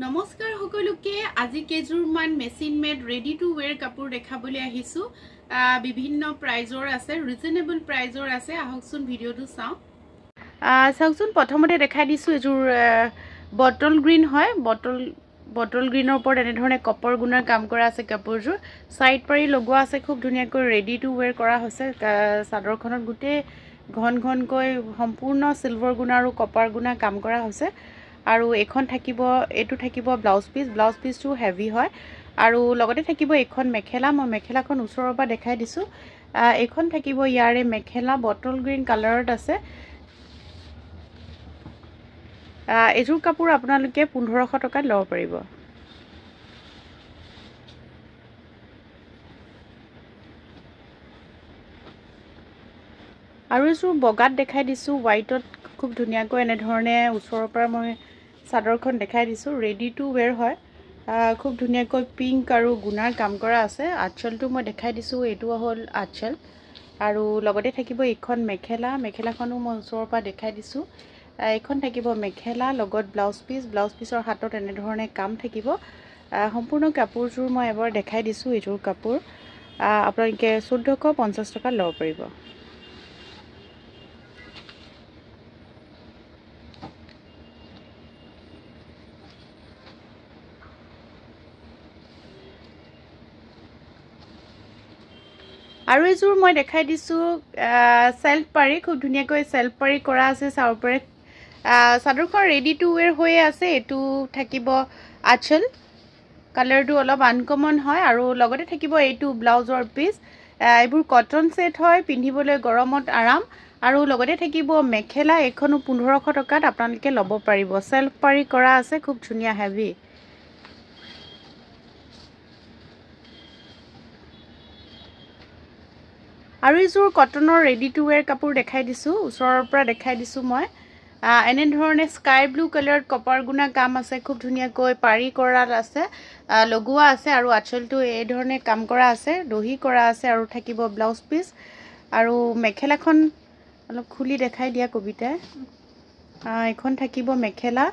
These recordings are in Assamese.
নমস্কাৰ সকলোকে আজি কেজুৰমান machine made ready to wear কাপোৰ দেখাবলৈ আহিছো বিভিন্ন প্ৰাইজৰ আছে ৰিজনেবল প্ৰাইজৰ আছে আহকচোন ভিডিওটো চাও চাওকচোন প্ৰথমতে দেখাই দিছো এজুৰ বটল গ্ৰীন হয় বটল গ্ৰীনৰ ওপৰত এনে ধৰণে কপাৰ গুণৰ কাম কৰা আছে কাপোৰজুৰ সাইড পাৰি লগোৱা আছে খুব ধুনীয়াকৈ ৰেডি টু ওৱেৰ কৰা হৈছে চাদৰখনত গুটে ঘনকৈ সম্পূৰ্ণ সিলভাৰ গুণ আৰু কপাৰ গুণা কাম কৰা হৈছে আৰু এখন থাকিব এটো থাকিব ব্লাউজ পিসটো হেভি হয় আৰু লগতে থাকিব এখন মেখেলা মই মেখেলাখন উছৰৰ পৰা দেখাই দিছো এখন থাকিব ইয়াৰে মেখেলা বটল গ্ৰীন কালাৰত আছে এজুৰ কাপোৰ আপোনালোকে 1500 টকাত লব পাৰিব আৰু এজুৰ বগাত দেখাই দিছো হোৱাইটত খুব ধুনীয়াকৈ এনে ধৰণে উছৰৰ পৰা মই চাদৰখন দেখাই দিছো ৰেডি টু ওৱেৰ হয় খুব ধুনীয়াকৈ পিংক আৰু গুণাৰ কাম কৰা আছে আঁচলটো মই দেখাই দিছো এটো হল আঁচল আৰু লগতে থাকিব এখন মেখেলাখনো মই উছৰৰ পৰা দেখাই দিছো এখন থাকিব মেখেলা লগত ব্লাউজ পিসৰ হাতত এনে ধৰণে কাম থাকিব সম্পূৰ্ণ কাপোৰজুৰ মই এবাৰ দেখাই দিছো এজুৰ কাপোৰ আপোনালোকে 1450 টকা লব পাৰিব আৰু এজুৰ মই দেখাই দিছো সেলফ পাৰি খুব ধুনীয়াকৈ সেলফ পাৰি কৰা আছে চাওপৰে চাদৰখন ৰেডি টু ওৱেৰ হৈ আছে এটো থাকিব আঁচল কালাৰটো অলপ আনকমন হয় আৰু লগতে থাকিব এইটো ব্লাউজৰ পিস এইবোৰ কটন সেট হয় পিন্ধিবলৈ গৰমত আৰাম আৰু লগতে থাকিব মেখেলা এখনো 1500 টকাত আপোনালোকে লব পাৰিব সেলফ পাৰি কৰা আছে খুব ধুনীয়া হেভি আৰু এজুৰ কটনৰ ৰেডি টু ওৱেৰ কাপোৰ দেখাই দিছো উছৰৰ পৰা দেখাই দিছো মই এনে ধৰণে স্কাই ব্লু কালাৰত কপাৰ গুণা কাম আছে খুব ধুনীয়াকৈ পাৰি কৰা আছে লগোৱা আছে আৰু আঁচলটো এই ধৰণে কাম কৰা আছে দহি কৰা আছে আৰু থাকিব ব্লাউজ পিস আৰু মেখেলাখন অলপ খুলি দেখাই দিয়া কবিতা এখন থাকিব মেখেলা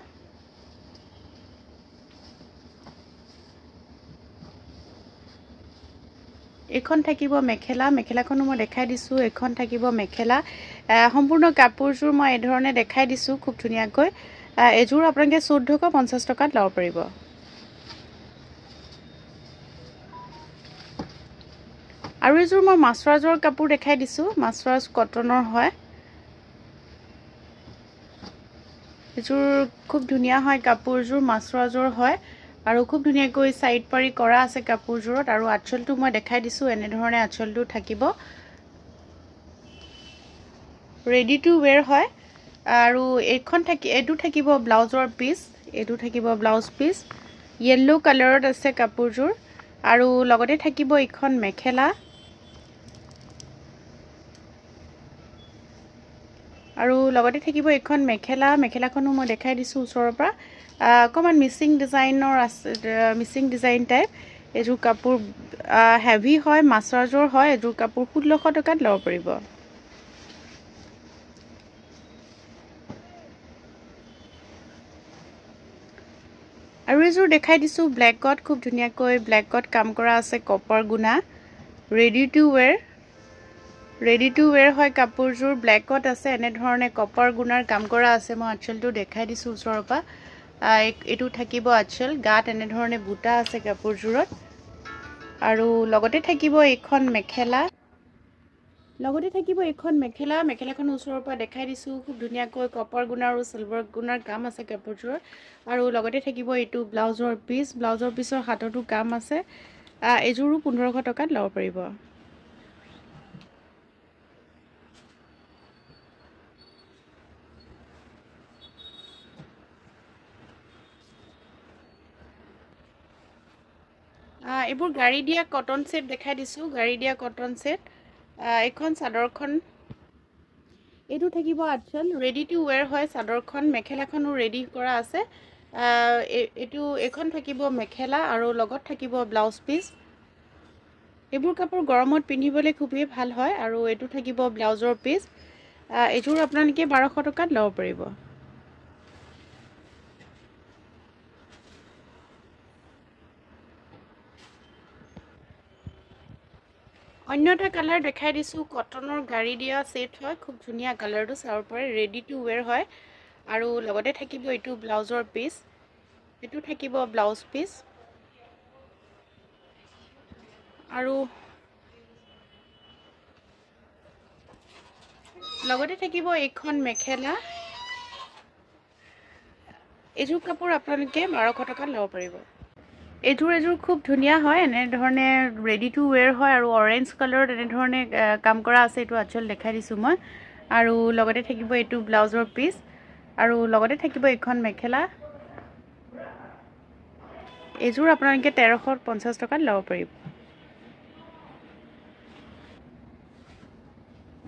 এখন থাকিব মেখেলাখনো মই দেখাই দিছো এখন থাকিব মেখেলা সম্পূৰ্ণ কাপোৰজুৰ মই এই ধৰণে দেখাই দিছো খুব ধুনীয়াকৈ এজুৰ আপোনালোকে 1450 টকাত লব পাৰিব আৰু এজুৰ মই মাছৰাজৰ কাপোৰ দেখাই দিছো মাছৰাজ কটনৰ হয় এজুৰ খুব ধুনীয়া হয় কাপোৰজুৰ মাছৰাজৰ হয় আৰু খুব ধুনীয়াকৈ সাইড পাৰি কৰা আছে কাপোৰজুৰত আৰু আঁচলটো মই দেখাই দিছো এনে ধৰণে আঁচলটো থাকিব ৰেডি টু ওৱেৰ হয় আৰু এটো থাকিব ব্লাউজৰ পিস এটো থাকিব ব্লাউজ পিস ইয়েলো কালাৰত আছে কাপোৰজুৰ আৰু লগতে থাকিব এখন মেখেলা আৰু লগতে থাকিব এখন মেখেলাখনো মই দেখাই দিছো উছৰৰ পৰা অকমান মিচিং ডিজাইন টাইপ এজুৰ কাপোৰ হেভি হয় মাছৰাজৰ হয় এজুৰ কাপোৰ 1600 টকাত লব পাৰিব আৰু এজুৰ দেখাই দিছো ব্লেকত খুব ধুনীয়াকৈ ব্লেকত কাম কৰা আছে কপাৰ গুণা ৰেডি টু ওৱেৰ হয় কাপোৰজুৰ ব্লেকত আছে এনে ধৰণে কপাৰ গুণাৰ কাম কৰা আছে মই আঁচলটো দেখাই দিছো উছৰৰ পৰা এটো থাকিব আঁচল গাত এনে ধৰণে বুটা আছে কাপোৰজুৰত আৰু লগতে থাকিব এখন মেখেলাখন উছৰৰ পৰা দেখাই দিছো খুব ধুনীয়াকৈ কপাৰ গুণা আৰু সিলভাৰ গুণাৰ কাম আছে কাপোৰজুৰত আৰু লগতে থাকিব এইটো ব্লাউজৰ পিসৰ হাততো কাম আছে এজুৰো 1500 টকাত লব পাৰিব এইবোৰ গাড়ী দিয়া কটন সেট দেখাই দিছো গাড়ী দিয়া কটন সেট এখন চাদৰখন এটো থাকিব আঁচল ৰেডি টু ওৱেৰ হয় চাদৰখন মেখেলাখনো ৰেডি কৰা আছে এটো এখন থাকিব মেখেলা আৰু লগত থাকিব ব্লাউজ পিস এইবোৰ কাপোৰ গৰমত পিন্ধিবলৈ খুবেই ভাল হয় আৰু এটো থাকিব ব্লাউজৰ পিস এজুৰ আপোনালোকে 1200 টকাত লব পাৰিব অন্য এটা কালাৰ দেখাই দিছোঁ কটনৰ গাড়ী দিয়া সেট হয় খুব ধুনীয়া কালাৰটো চাবৰ পৰা ৰেডি টু ওৱেৰ হয় আৰু লগতে থাকিব এইটো ব্লাউজৰ পিস এটো থাকিব ব্লাউজ পিস আৰু লগতে থাকিব এইখন মেখেলা এযোৰ কাপোৰ আপোনালোকে 1200 টকাত ল'ব পাৰিব এযোৰ খুব ধুনীয়া হয় এনে ধৰণে ৰেডি টু ওৱেৰ হয় আৰু অৰেঞ্জ কালাৰত এনে ধৰণে কাম কৰা আছে এটো আচল দেখাই দিছো মই আৰু লগতে থাকিব এটো ব্লাউজৰ পিস আৰু লগতে থাকিব এইখন মেখেলা এযোৰ আপোনালোকে 1350 টকাত ল'ব পাৰিব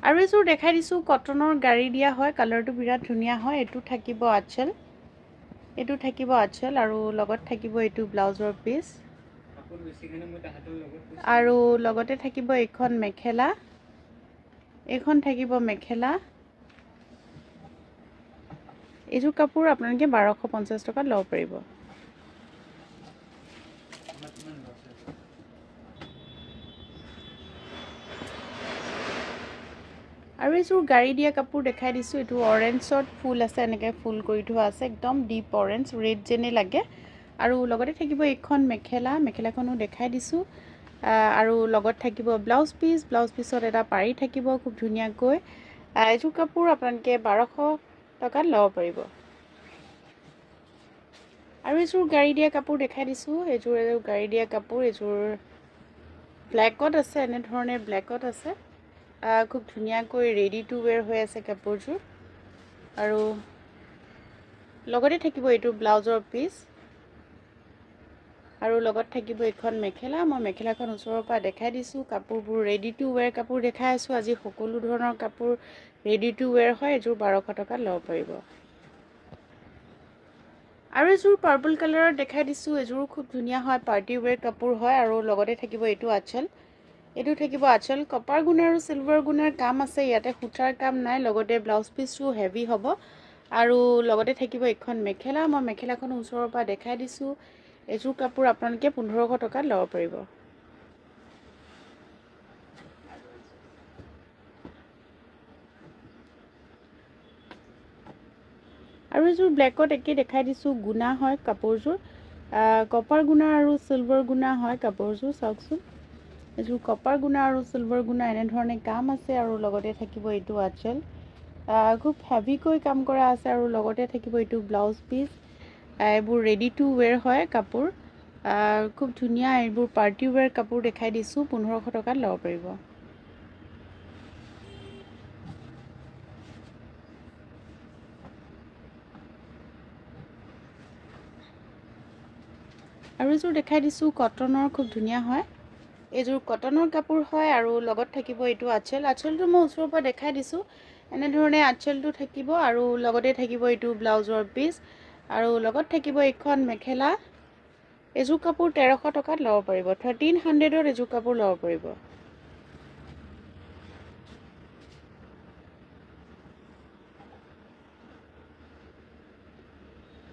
আৰু এযোৰ দেখাই দিছো কটনৰ গাড়ী দিয়া হয় কালাৰটো বিৰাট ধুনীয়া হয় এটো থাকিব আচল এটো থাকিব আচল আৰু লগত থাকিব এটো ব্লাউজৰ পিস আৰু লগতে থাকিব এইখন মেখেলা এইখন থাকিব মেখেলা এযোৰ কাপোৰ আপোনালোকে 1250 টকাত ল'ব পাৰিব আৰু এযোৰ গাড়ী দিয়া কাপোৰ দেখাই দিছো এটো অৰেঞ্জত ফুল আছে এনেকৈ ফুল কৰি থোৱা আছে একদম ডিপ অৰেঞ্জ ৰেড যেনে লাগে আৰু লগতে থাকিব এইখন মেখেলা মেখেলাখনো দেখাই দিছো আৰু লগত থাকিব ব্লাউজ পিছত এটা পাৰি থাকিব খুব ধুনীয়াকৈ এযোৰ কাপোৰ আপোনালোকে 1200 টকাত ল'ব পাৰিব আৰু এযোৰ গাড়ী দিয়া কাপোৰ দেখাই দিছো এযোৰ গাড়ী দিয়া কাপোৰ এযোৰ ব্ল্যাকত আছে এনে ধৰণে ব্ল্যাকত আছে খুব ধুনীয়াকৈ ৰেডি টু ওৱেৰ হৈ আছে কাপোৰযোৰ আৰু লগতে থাকিব এইটো ব্লাউজৰ পিস আৰু লগত থাকিব এইখন মেখেলা মই মেখেলাখন ওচৰৰ পৰা দেখাই দিছো কাপোৰবোৰ ৰেডি টু ওৱেৰ কাপোৰ দেখাই আছো আজি সকলো ধৰণৰ কাপোৰ ৰেডি টু ওৱেৰ হয় এযোৰ 1200 টকাত ল'ব পাৰিব আৰু এযোৰ পাৰ্পল কালাৰৰ দেখাই দিছো এযোৰ খুব ধুনীয়া হয় পাৰ্টি ওৱেৰ কাপোৰ হয় আৰু লগতে থাকিব এইটো আচল এটো থাকিব আচল কপাৰ গুণ আৰু সিলভাৰ গুণৰ কাম আছে ইয়াতে খুটাৰ কাম নাই লগতে ব্লাউজ পিসটো হেভি হ'ব আৰু লগতে থাকিব এইখন মেখেলা মই মেখেলাখন ওচৰৰ পৰা দেখাই দিছো এযোৰ কাপোৰ আপোনালোকে 1500 টকাত ল'ব পাৰিব আৰু এযোৰ ব্ল্যাকত একে দেখাই দিছো গুণা হয় কাপোৰযোৰ কপাৰ গুণা আৰু সিলভাৰ গুণা হয় কাপোৰযোৰ চাওকচোন এযোৰ কপাৰ গুণা আৰু সিলভাৰ গুণা এনে ধৰণে কাম আছে আৰু লগতে থাকিব এইটো আচল খুব হেভিকৈ কাম কৰা আছে আৰু লগতে থাকিব এইটো ব্লাউজ পিস এইবোৰ ৰেডি টু ওৱেৰ হয় কাপোৰ খুব ধুনীয়া এইবোৰ পাৰ্টি ওৱেৰ কাপোৰ দেখাই দিছো 1500 টকাত ল'ব পাৰিব আৰু এযোৰ দেখাই দিছো কটনৰ খুব ধুনীয়া হয় এযোৰ কটনৰ কাপোৰ হয় আৰু লগত থাকিব এইটো আচলটো মই ওচৰৰ পৰা দেখাই দিছো এনে ধৰণে আচলটো থাকিব আৰু লগতে থাকিব এইটো ব্লাউজৰ পিস আৰু লগত থাকিব এইখন মেখেলা এযোৰ কাপোৰ 1300 টকাত ল'ব পাৰিব 1300ত এযোৰ কাপোৰ ল'ব পাৰিব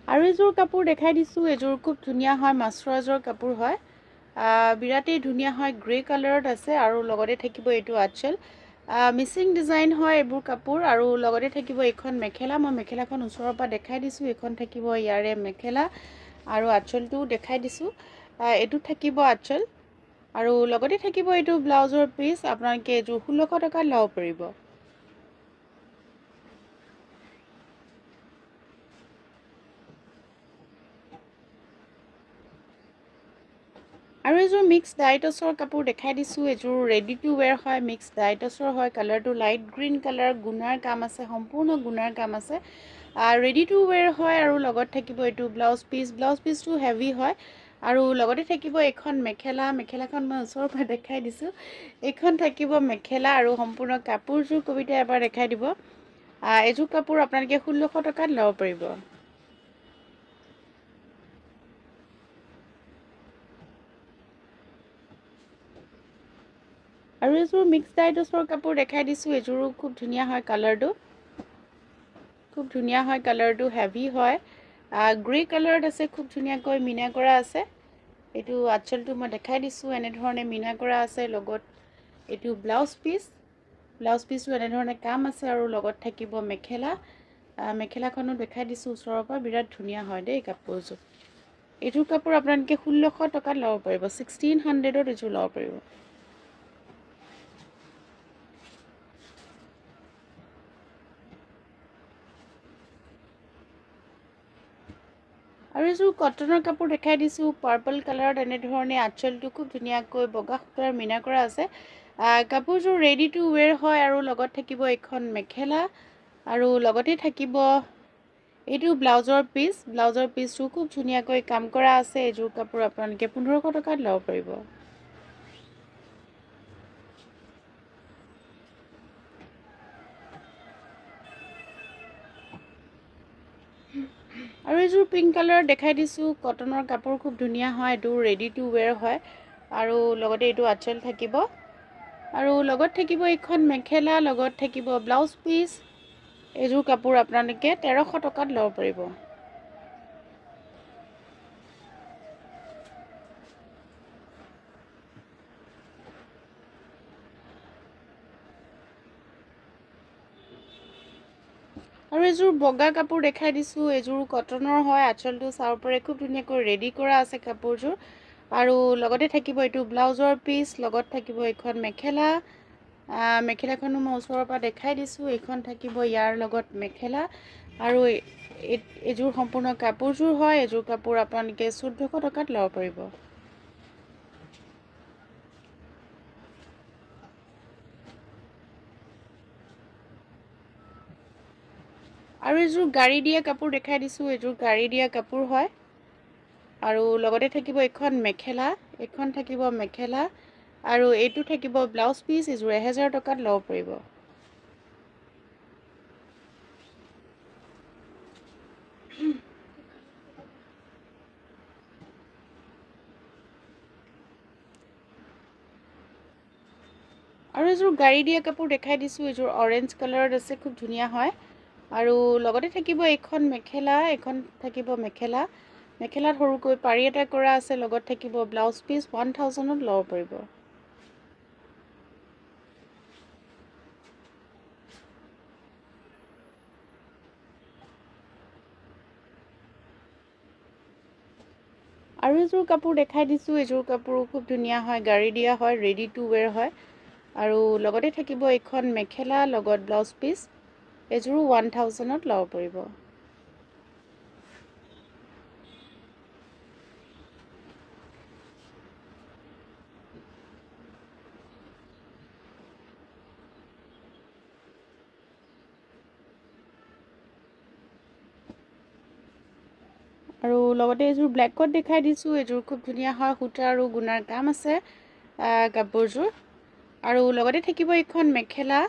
আৰু এযোৰ কাপোৰ দেখাই দিছো এযোৰ খুব ধুনীয়া হয় মাছৰাজৰ কাপোৰ হয় বিৰাটেই ধুনীয়া হয় গ্ৰে কালাৰত আছে আৰু লগতে থাকিব এইটো আচল মিচিং ডিজাইন হয় এইবোৰ কাপোৰ আৰু লগতে থাকিব এইখন মেখেলা মই মেখেলাখন ওচৰৰ পৰা দেখাই দিছো এইখন থাকিব ইয়াৰে মেখেলা আৰু আচলটো দেখাই দিছো এটো থাকিব আচল আৰু লগতে থাকিব এইটো ব্লাউজৰ পিস আপোনালোকে এযোৰ 1600 টকাত ল'ব পাৰিব আৰু এযোৰ মিক্স ডাইটছৰ কাপোৰ দেখাই দিছো এযোৰ ৰেডি টু ওৱেৰ হয় মিক্স ডাইটছৰ হয় কালাৰটো লাইট গ্ৰীন কালাৰ গুণাৰ কাম আছে সম্পূৰ্ণ গুণাৰ কাম আছে ৰেডি টু ওৱেৰ হয় আৰু লগত থাকিব এইটো ব্লাউজ পিসটো হেভি হয় আৰু লগতে থাকিব এখন মেখেলাখন মই ওচৰৰ পৰা দেখাই দিছো এইখন থাকিব মেখেলা আৰু সম্পূৰ্ণ কাপোৰযোৰ কবিতা এবাৰ দেখাই দিব এযোৰ কাপোৰ আপোনালোকে 1600 টকাত ল'ব পাৰিব আৰু এযোৰ মিক্স ডাইটছৰ কাপোৰ দেখাই দিছো এযোৰো খুব ধুনীয়া হয় কালাৰটো হেভি হয় গ্ৰে কালাৰত আছে খুব ধুনীয়াকৈ মিনা কৰা আছে এইটো আচলটো মই দেখাই দিছো এনে ধৰণে মিনা কৰা আছে লগত এইটো ব্লাউজ পিচটো এনেধৰণে কাম আছে আৰু লগত থাকিব মেখেলা মেখেলাখনো দেখাই দিছোঁ ওচৰৰ পৰা বিৰাট ধুনীয়া হয় দেই কাপোৰযোৰ এইটোৰ কাপোৰ আপোনালোকে 1600 টকাত ল'ব পাৰিব 1600ত এইযোৰ ল'ব পাৰিব আৰু এইযোৰ কটনৰ কাপোৰ দেখাই দিছোঁ পাৰ্পল কালাৰত এনেধৰণে আঁচলটো খুব ধুনীয়াকৈ বগা সূতাৰ মিনা কৰা আছে কাপোৰযোৰ ৰেডি টু ৱেৰ হয় আৰু লগত থাকিব এখন মেখেলা আৰু লগতে থাকিব এইটো ব্লাউজৰ পিচটো খুব ধুনীয়াকৈ কাম কৰা আছে এইযোৰ কাপোৰ আপোনালোকে 1500 টকাত ল'ব পাৰিব আৰু এইযোৰ পিংক কালাৰ দেখাই দিছোঁ কটনৰ কাপোৰ খুব ধুনীয়া হয় এইটো ৰেডি টু ৱেৰ হয় আৰু লগতে এইটো আঁচল থাকিব আৰু লগত থাকিব এখন মেখেলা লগত থাকিব ব্লাউজ পিচ এইযোৰ কাপোৰ আপোনালোকে 1300 টকাত ল'ব পাৰিব আৰু এইযোৰ বগা কাপোৰ দেখাই দিছোঁ এইযোৰ কটনৰ হয় আঁচলটো চাউৰ পৰা খুব ধুনীয়াকৈ ৰেডি কৰা আছে কাপোৰযোৰ আৰু লগতে থাকিব এইটো ব্লাউজৰ পিচ লগত থাকিব এখন মেখেলা মেখেলাখনো মই ওচৰৰ পৰা দেখাই দিছোঁ এইখন থাকিব ইয়াৰ লগত মেখেলা আৰু এইযোৰ সম্পূৰ্ণ কাপোৰযোৰ হয় এইযোৰ কাপোৰ আপোনালোকে 1400 টকাত ল'ব পাৰিব আৰু এইযোৰ গাড়ী দিয়া কাপোৰ দেখাই দিছোঁ এইযোৰ গাড়ী দিয়া কাপোৰ হয় আৰু লগতে থাকিব এখন মেখেলা আৰু এইটো থাকিব ব্লাউজ পিচ এইযোৰ 1000 টকাত ল'ব পাৰিব আৰু এইযোৰ গাড়ী দিয়া কাপোৰ দেখাই দিছোঁ এইযোৰ অৰেঞ্জ কালাৰত আছে খুব ধুনীয়া হয় আৰু লগতে থাকিব এখন থাকিব মেখেলাত সৰুকৈ পাৰি এটা কৰা আছে লগত থাকিব ব্লাউজ পিচ 1000ত ল'ব পাৰিব আৰু এইযোৰ কাপোৰ দেখাই দিছোঁ এইযোৰ কাপোৰ খুব ধুনীয়া হয় গাড়ী দিয়া হয় ৰেডি টু ৱেৰ হয় আৰু লগতে থাকিব এখন মেখেলা লগত ব্লাউজ পিচ এইযোৰো 1000ত ল'ব পাৰিব আৰু লগতে এইযোৰ ব্লেক কোট দেখাই দিছোঁ এইযোৰ খুব ধুনীয়া হয় সূতা আৰু গুণাৰ কাম আছে কাপোৰযোৰ আৰু লগতে থাকিব এখন মেখেলা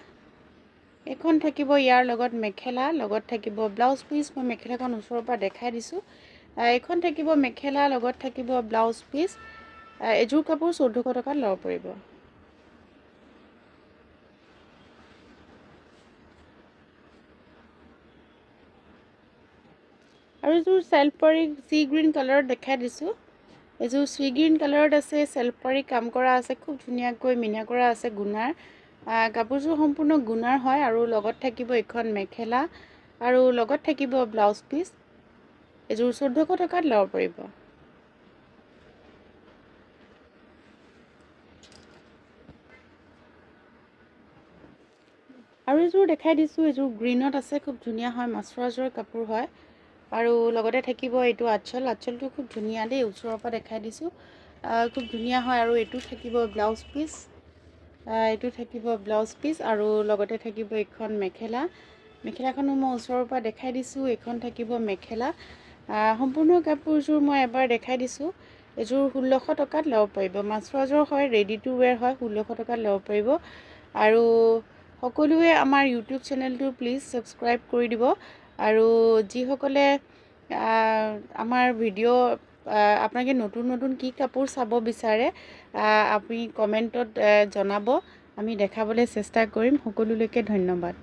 থাকিব ইয়াৰ লগত মেখেলা লগত থাকিব ব্লাউজ পিচ মই মেখেলাখন ওচৰৰ পৰা দেখাই দিছোঁ এখন থাকিব মেখেলা লগত থাকিব ব্লাউজ পিচ এইযোৰ কাপোৰ 1400 টকাত ল'ব পাৰিব আৰু এইযোৰ সেলফ পাৰি সি গ্ৰীন কালাৰত দেখাই দিছোঁ এইযোৰ সি গ্ৰীন কালাৰত আছে সেলফ পাৰি কাম কৰা আছে খুব ধুনীয়াকৈ মিনা কৰা আছে গুণাৰ কাপোৰযোৰ সম্পূৰ্ণ গুণাৰ হয় আৰু লগত থাকিব এখন মেখেলা আৰু লগত থাকিব ব্লাউজ পিচ এইযোৰ 1400 টকাত ল'ব পাৰিব আৰু এইযোৰ দেখাই দিছোঁ এইযোৰ গ্ৰীনত আছে খুব ধুনীয়া হয় মাছৰাজৰ কাপোৰ হয় আৰু লগতে থাকিব এইটো আঁচলটো খুব ধুনীয়া দেই ওচৰৰ পৰা দেখাই দিছোঁ খুব ধুনীয়া হয় আৰু এইটো থাকিব ব্লাউজ পিচ আৰু লগতে থাকিব এখন মেখেলাখনো মই ওচৰৰ পৰা দেখাই দিছোঁ এইখন থাকিব মেখেলা সম্পূৰ্ণ কাপোৰযোৰ মই এবাৰ দেখাই দিছোঁ এইযোৰ 1600 টকাত ল'ব পাৰিব মাছৰাজৰ হয় ৰেডি টু ৱেৰ হয় 1600 টকাত ল'ব পাৰিব আৰু সকলোৱে আমাৰ ইউটিউব চেনেলটো প্লিজ সাবস্ক্ৰাইব কৰি দিব আৰু যিসকলে আমাৰ ভিডিঅ' আপোনালোকে নতুন কি কাপোৰ চাব বিচাৰে আপুনি কমেণ্টত জনাব আমি দেখাবলৈ চেষ্টা কৰিম সকলোলৈকে ধন্যবাদ